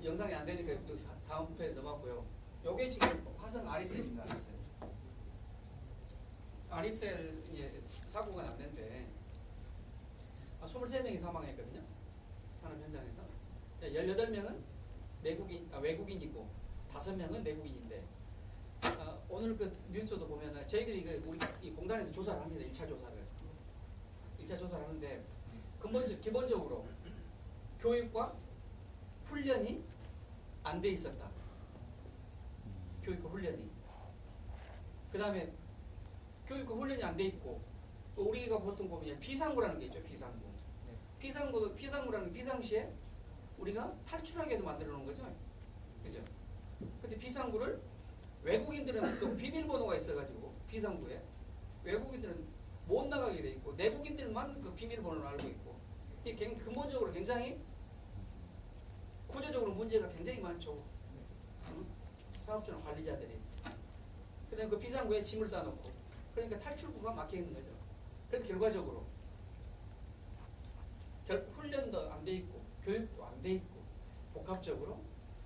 영상이 안 되니까 또 다음 편에 넘어갔고요. 요게 지금 화성 아리셀입니다. 아리셀. 아리셀 이제 사고가 났는데 23명이 사망했거든요. 산업 현장에서. 18명은 외국인이고 5명은 내국인인데 오늘 그 뉴스도 보면은 저희들이 우리 이 공단에서 조사를 합니다. 1차 조사를 하는데 기본적으로 교육과 훈련이 안 돼 있었다. 교육과 훈련이. 그 다음에 교육과 훈련이 안 돼 있고 또 우리가 보통 보면 비상구라는 게 있죠. 비상구라는 비상시에 우리가 탈출하게 해서 만들어 놓은 거죠. 그죠? 근데 비상구를 외국인들은 또 비밀번호가 있어가지고 비상구에 외국인들은 못 나가게 돼 있고 내국인들만 그 비밀번호를 알고 있고 이게 근본적으로 굉장히 구조적으로 문제가 굉장히 많죠. 사업주나 관리자들이. 그다음에 그 비상구에 짐을 쌓아놓고 그러니까 탈출구가 막혀 있는 거죠. 그래서 결과적으로 훈련도 안 돼 있고 교육도 안 돼 있고 복합적으로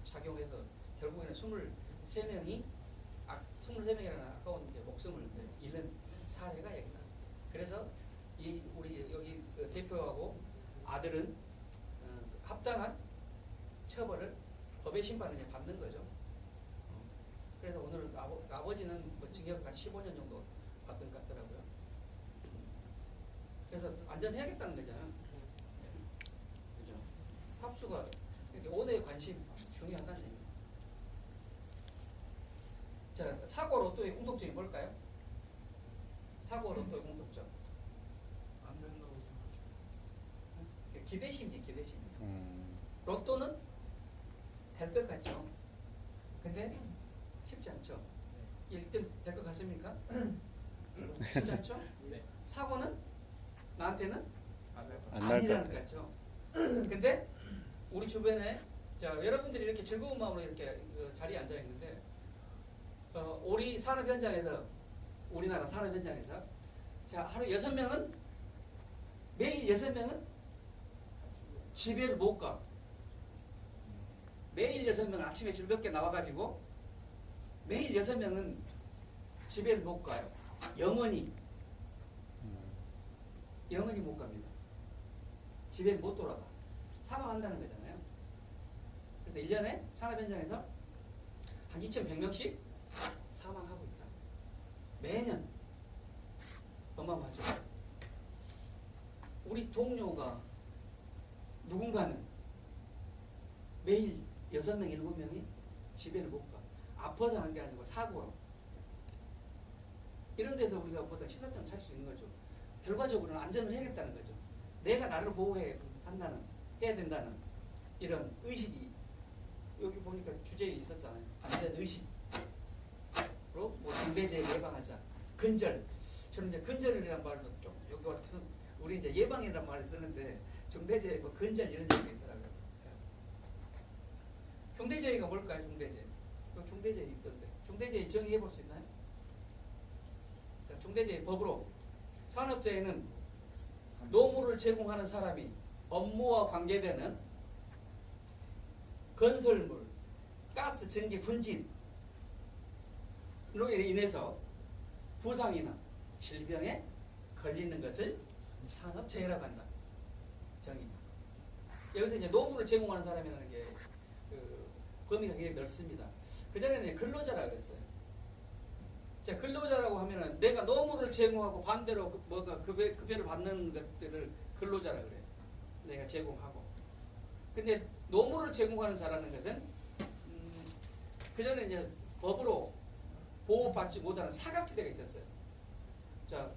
작용해서 결국에는 23명이라는 아까운 목숨을 잃는 사례가 여기다. 그래서 우리 여기 대표하고 아들은 합당한 처벌을 법의 심판을 이제 받는 거죠. 그래서 오늘 아버지는 뭐 징역 한 15년 정도 받던 것 같더라고요. 그래서 안전해야겠다는 거잖아요. 그죠? 삽수가 이렇게 온해의 관심 중요하다는 얘기예요. 자, 사고 로또의 공통점이 뭘까요? 사고 로또의 공통점. 안 된다고 생각해요. 기대심이에요, 기대심. 로또는 될 것 같죠? 근데 쉽지 않죠? 1등 될 것 같습니까? 쉽지 않죠? 네. 사고는 나한테는 안 날 것 아니라는 같아요. 거죠. 근데 우리 주변에 자, 여러분들이 이렇게 즐거운 마음으로 이렇게 자리에 앉아 있는데 우리 산업 현장에서 우리나라 산업 현장에서 자, 하루 6명은 매일 6명은 집에를 못 가. 매일 6명은 아침에 즐겁게 나와가지고 매일 6명은 집에를 못 가요. 영원히 못 갑니다. 집에 못 돌아가. 사망한다는 거잖아요. 그래서 1년에 산업 현장에서 한 2,100명씩 사망하고 있다. 매년. 어마어마하죠. 우리 동료가 누군가는 매일 6명, 7명이 집에를 못 가. 아파서 한 게 아니고 사고로. 이런 데서 우리가 보다 시사점 찾을 수 있는 거죠. 결과적으로는 안전을 해야겠다는 거죠. 내가 나를 보호해야 된다는 이런 의식이 여기 보니까 주제에 있었잖아요. 안전의식으로 뭐 중대재해 예방하자. 근절. 저는 이제 근절이라는 말도 좀 여기 같은 우리 이제 예방이라는 말을 쓰는데 중대재해 뭐 근절 이런 얘기가 있더라고요. 중대재해가 뭘까요? 중대재해 있던데. 중대재해 정의해 볼 수 있나요? 자, 중대재해 법으로 산업재해는 노무를 제공하는 사람이 업무와 관계되는 건설물, 가스, 전기, 분진으로 인해서 부상이나 질병에 걸리는 것을 산업재해라고 한다. 정의다. 여기서 이제 노무를 제공하는 사람이라는 게 범위가 굉장히 넓습니다. 그전에는 근로자라고 그랬어요. 자, 근로자라고 하면은 내가 노무를 제공하고 반대로 뭐가 급여를 받는 것들을 근로자라고 그래요. 내가 제공하고. 근데 노무를 제공하는 자라는 것은 그전에 이제 법으로 보호받지 못하는 사각지대가 있었어요. 자,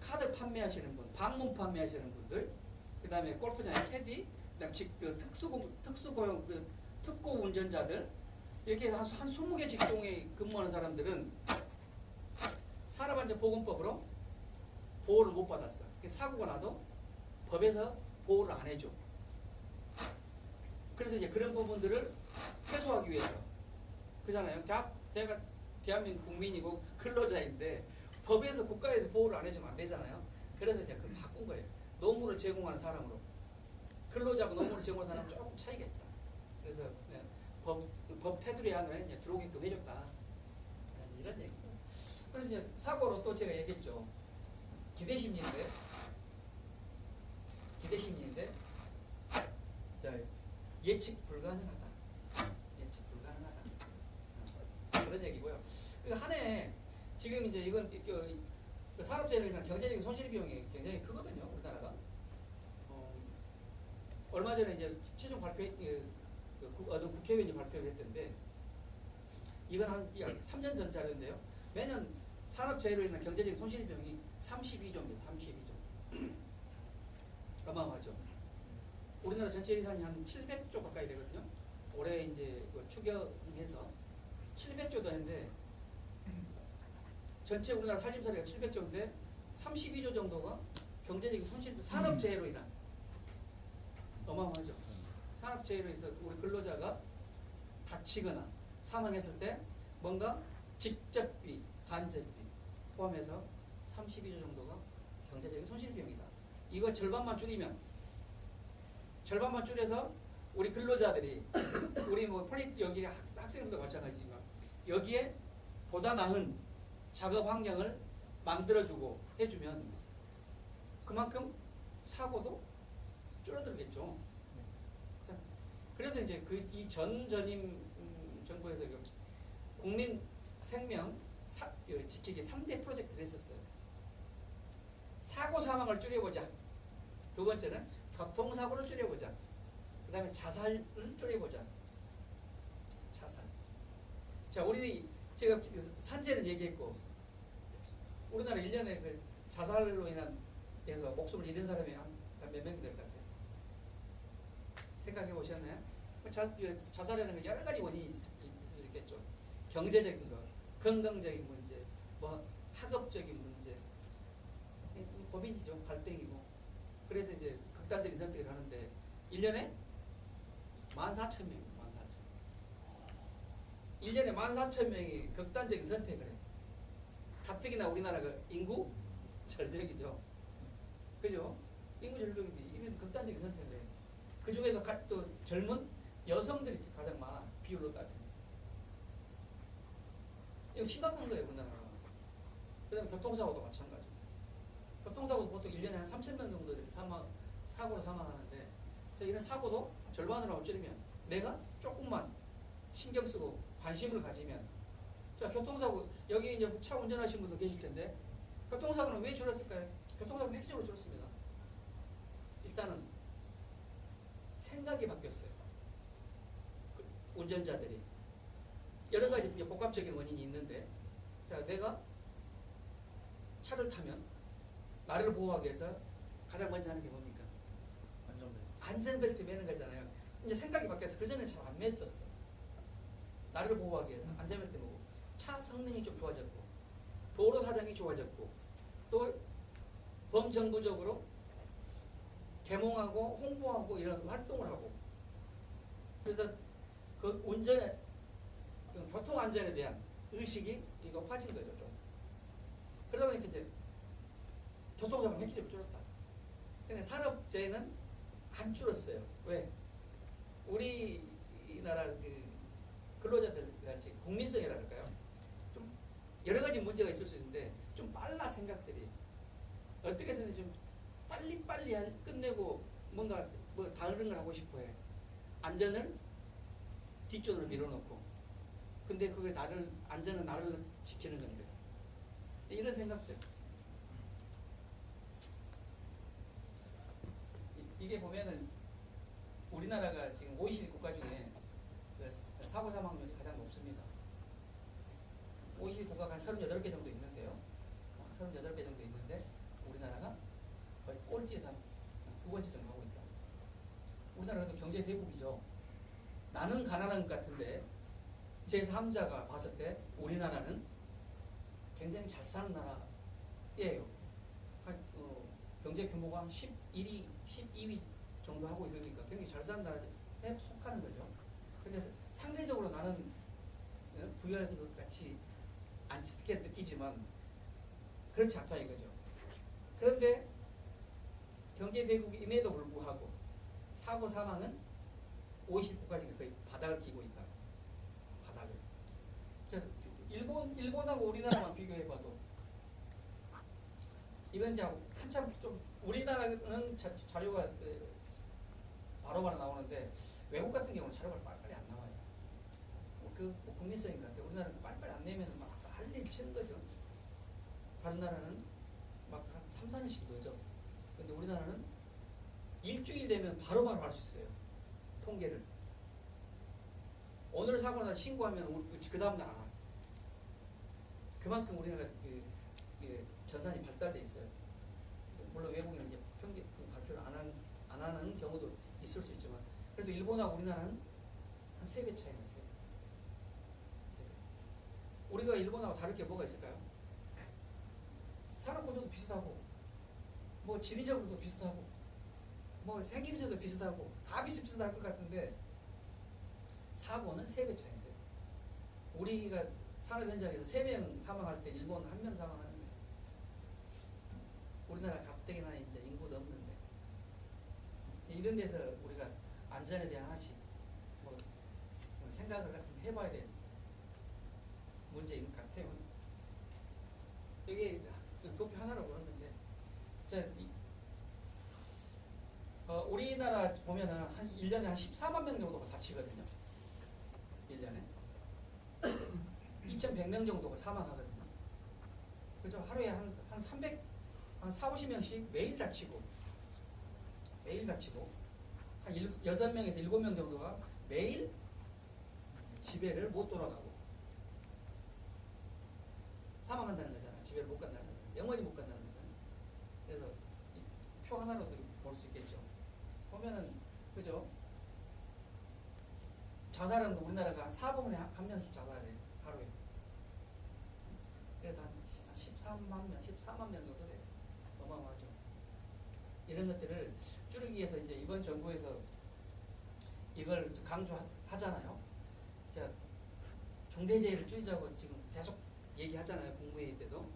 카드 판매하시는 분, 방문 판매하시는 분들, 그 다음에 골프장의 캐디, 그다음 특수고용 특고 운전자들 이렇게 한 20개 직종에 근무하는 사람들은 산업안전보건법으로 보호를 못 받았어. 사고가 나도 법에서 보호를 안 해줘. 그래서 이제 그런 부분들을 해소하기 위해서 그잖아요. 제가 대한민국 국민이고 근로자인데 법에서 국가에서 보호를 안 해주면 안 되잖아요. 그래서 이제 그걸 바꾼 거예요. 노무를 제공하는 사람으로. 근로자하고 노무를 제공하는 사람은 조금 차이가 있다. 그래서 그냥 법 테두리 안에 그냥 들어오게끔 해줬다. 이런 얘기. 그래서 이제 사고로 또 제가 얘기했죠. 기대심리인데 자, 예측 불가능하다. 예측 불가능하다. 그런 얘기고요. 한 해 지금 이제 이건 그 산업재해나 경제적인 손실 비용이 굉장히 크거든요. 우리나라가. 얼마 전에 이제 최종 발표 어떤 국회의원이 발표를 했던데 이건 한 3년 전 자료인데요. 매년 산업재해로 인한 경제적인 손실 비용이 32조입니다. 32조. 어마어마하죠. 우리나라 전체 예산이 한 700조 가까이 되거든요. 올해 이제 추경해서 700조 되는데 전체 우리나라 살림살이가 700조인데 32조 정도가 경제적인 손실, 산업재해로 인한 어마어마하죠. 산업재해로 인해서 우리 근로자가 다치거나 사망했을 때 뭔가 직접비, 간접비 포함해서 32조 정도가 경제적인 손실 비용이다. 이거 절반만 줄여서 우리 근로자들이 우리 뭐 여기 학생들도 마찬가지지만 여기에 보다 나은 작업 환경을 만들어주고 해주면 그만큼 사고도 줄어들겠죠. 자, 그래서 이제 이 전임 정부에서 국민 생명 지키기 3대 프로젝트를 했었어요. 사고 사망을 줄여보자. 두 번째는 교통사고를 줄여보자. 그 다음에 자살을 줄여보자. 자살. 자, 제가 산재를 얘기했고, 우리나라 1년에 그 자살로 해서 목숨을 잃은 사람이 한 몇 명 될 것 같아요? 생각해 보셨나요? 자살이라는 건 여러 가지 원인이 있을 수 있겠죠. 경제적인 거, 건강적인 문제, 뭐 학업적인 문제, 고민이죠. 갈등이고. 그래서 이제 극단적인 선택을 하는데 1년에 14,000명. 1년에 14,000명이 극단적인 선택을 해. 가뜩이나 우리나라가 인구 절벽이죠. 그죠? 인구 절벽인데 이게 극단적인 선택을 해. 그 중에서 또 젊은 여성들이 가장 많아. 비율로 따지면. 이거 심각한 거예요, 우리나라가. 그 다음에 교통사고도 마찬가지. 교통사고도 보통 1년에 한 3,000명 정도 이렇게 사고로 사망하는데, 이런 사고도 절반으로 줄이면 내가 조금만 신경 쓰고 관심을 가지면, 자, 교통사고, 여기 이제 차 운전하시는 분도 계실 텐데, 교통사고는 왜 줄었을까요? 교통사고는 획기적으로 줄었습니다. 일단은 생각이 바뀌었어요. 운전자들이. 여러 가지 복합적인 원인이 있는데, 자, 내가 차를 타면 나를 보호하기 위해서 가장 먼저 하는 게 뭡니까? 안전벨트 매는 거잖아요. 이제 생각이 바뀌어서 그전에 잘 안 맸었어. 나를 보호하기 위해서 안전벨트 매고, 차 성능이 좀 좋아졌고, 도로 사정이 좋아졌고, 또 범정부적으로 개몽하고 홍보하고 이런 활동을 하고, 그래서 그 교통 안전에 대한 의식이 높아진 거죠. 좀. 그러다 보니까 이제 교통사고가 획기적으로 줄었다. 근데 산업재해는 안 줄었어요. 왜? 우리나라 근로자들 같이 국민성이랄까요? 좀 여러 가지 문제가 있을 수 있는데 좀 빨라. 생각들이 어떻게 해서든 좀 빨리 끝내고 뭔가 다른 걸 하고 싶어해. 안전을 뒷전으로 밀어놓고. 근데 그게 안전은 나를 지키는 건데. 이런 생각들. 이게 보면은 우리나라가 지금 OECD 국가 중에 사고 사망률이 가장 높습니다. OECD 국가가 한 38개 정도 있는데요. 38개 정도 있는데 우리나라가 거의 꼴찌에서 두 번째 정도 하고 있다. 우리나라도 경제 대국이죠. 나는 가난한 것 같은데 제3자가 봤을 때 우리나라는 굉장히 잘 사는 나라예요. 경제 규모가 한 11위, 12위 정도 하고 있으니까 굉장히 잘 사는 나라에 속하는 거죠. 근데 상대적으로 나는 부유한 것 같이 않게 느끼지만 그렇지 않다 이거죠. 그런데 경제 대국임에도 불구하고 사고 사망은 50%까지 거의 바닥을 기고 있다. 바닥을. 자, 일본하고 우리나라만 비교해봐도 이건 이제 한참 좀 우리나라는 자료가 바로바로 나오는데 외국 같은 경우는 자료가 빨리빨리 안 나와요. 뭐 국민성인 것 같아요. 우리나라는 빨리빨리 안 내면 막 할 일 치는 거죠. 다른 나라는 막 한 3, 4년씩 늦어. 근데 우리나라는 일주일 되면 바로바로 할 수 있어요. 통계를. 오늘 사고 나 신고하면 그 다음날 안 와. 그만큼 우리나라 전산이 발달돼 있어요. 물론 외국에는 이제 평균 발표를 안 하는 경우도 있을 수 있지만 그래도 일본하고 우리나라는 한 3배 차이가 있어요. 3배. 우리가 일본하고 다를 게 뭐가 있을까요? 산업 구조도 비슷하고 뭐 지리적으로도 비슷하고 뭐 생김새도 비슷하고 다 비슷비슷할 것 같은데 사고는 3배 차이세요. 우리가 산업 현장에서 3명 사망할 때 일본 1명 사망하는 거예요. 우리나라 가뜩이나 이제 인구도 없는데 이런 데서 우리가 안전에 대한 하나씩 뭐 생각을 해봐야 되는 문제인 것 같아요. 이게 도표 하나로 보는 건데 우리나라 보면은 한 1년에 한 14만 명 정도가 다치거든요. 1년에 2,100명 정도가 사망하거든요. 그죠? 하루에 한 300, 한 4, 50명씩 매일 다치고 한 6명에서 7명 정도가 매일 집에를 못 돌아가고 사망한다는 거잖아요. 집에를 못 간다는 거잖아요. 영원히 못 간다는 거잖아요. 그래서 이 표 하나로도 볼 수 있겠죠. 보면은 그죠? 자살은 우리나라가 한 4분에 한 명씩 자살해요. 하루에. 그래도 한 14만 명 정도 돼요. 어마어마하죠. 이런 것들을 줄이기 위해서 이제 이번 정부에서 이걸 강조하잖아요. 자, 중대재해를 줄이자고 지금 계속 얘기하잖아요. 국무회의 때도.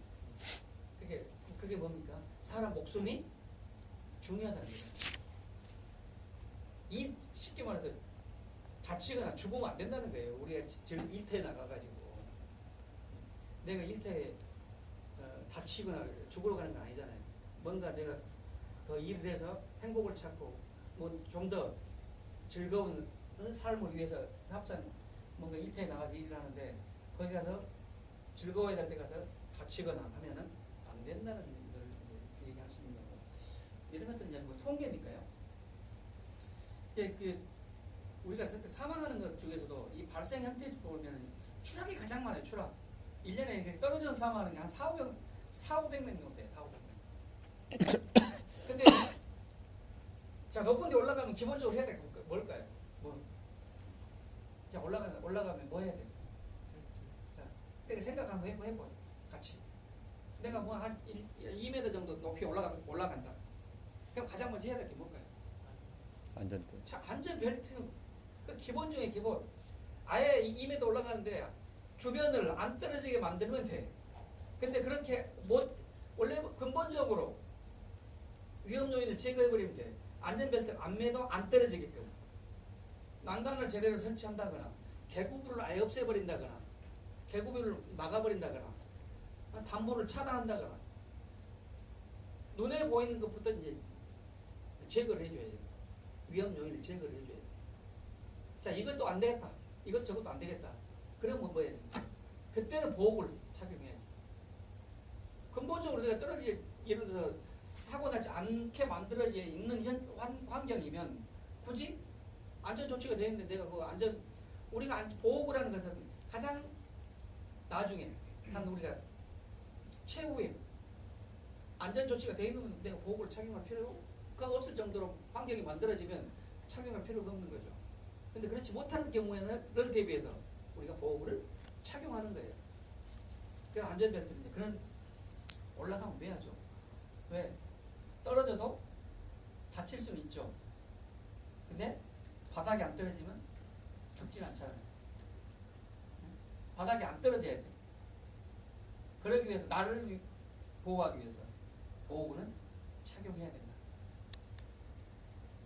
그게 뭡니까? 사람 목숨이 중요하다는 거예요. 쉽게 말해서 다치거나 죽으면 안 된다는 거예요. 우리가 일터에 나가가지고 내가 일터에 다치거나 죽으러 가는 건 아니잖아요. 뭔가 내가 더 일을 해서 행복을 찾고 뭐 좀 더 즐거운 삶을 위해서 합산 뭔가 일터에 나가서 일을 하는데 거기 가서 즐거워야 될 때 가서 다치거나 하면은 안 된다는 걸 얘기할 수 있는 거고 이런 것들은 이제 뭐 통계니까요. 이제 우리가 사망하는 것 중에서도 이 발생 형태 보면 추락이 가장 많아요. 추락. 1년에 떨어져서 사망하는 게 한 4,500명 정도 돼요. 4,500명. 근데 자 높은 데 올라가면 기본적으로 해야 될 거 뭘까요? 자 올라가면 뭐 해야 돼? 자 내가 생각 한번 해봐요. 같이. 내가 뭐 한 2m 정도 높이 올라간다. 그럼 가장 먼저 해야 될 게 뭘까요? 안전벨트. 자, 안전벨트 그 기본 중에 기본. 아예 2m 올라가는데 주변을 안 떨어지게 만들면 돼. 근데 그렇게 원래 근본적으로 위험 요인을 제거해버리면 돼. 안전벨트를 안 매도 안 떨어지게끔. 난간을 제대로 설치한다거나 개구부를 아예 없애버린다거나 개구부를 막아버린다거나 담보를 차단한다거나 눈에 보이는 것부터 이제 제거를 해줘야 돼요. 위험 요인을 제거를 해줘야 돼요. 자, 이것도 안 되겠다. 이것 저것도 안 되겠다. 그러면 뭐 해야 돼? 그때는 보호구를 착용해야 돼. 근본적으로 내가 예를 들어서 사고 나지 않게 만들어져 있는 환경이면 굳이 안전 조치가 되는데 내가 우리가 보호구라는 것은 가장 나중에 한 우리가 최후에 안전 조치가 되어 있는 내가 보호구를 착용할 필요가 없을 정도로 환경이 만들어지면 착용할 필요가 없는 거죠. 근데 그렇지 못하는 경우에는 대비해서 우리가 보호구를 착용하는 거예요. 그래서 안전벨트인데 그런 올라가면 매야죠. 왜? 떨어져도 다칠 수는 있죠. 근데 바닥에 안 떨어지면 죽진 않잖아요. 바닥에 안 떨어져야 돼. 그러기 위해서 나를 보호하기 위해서 보호구는 착용해야 돼.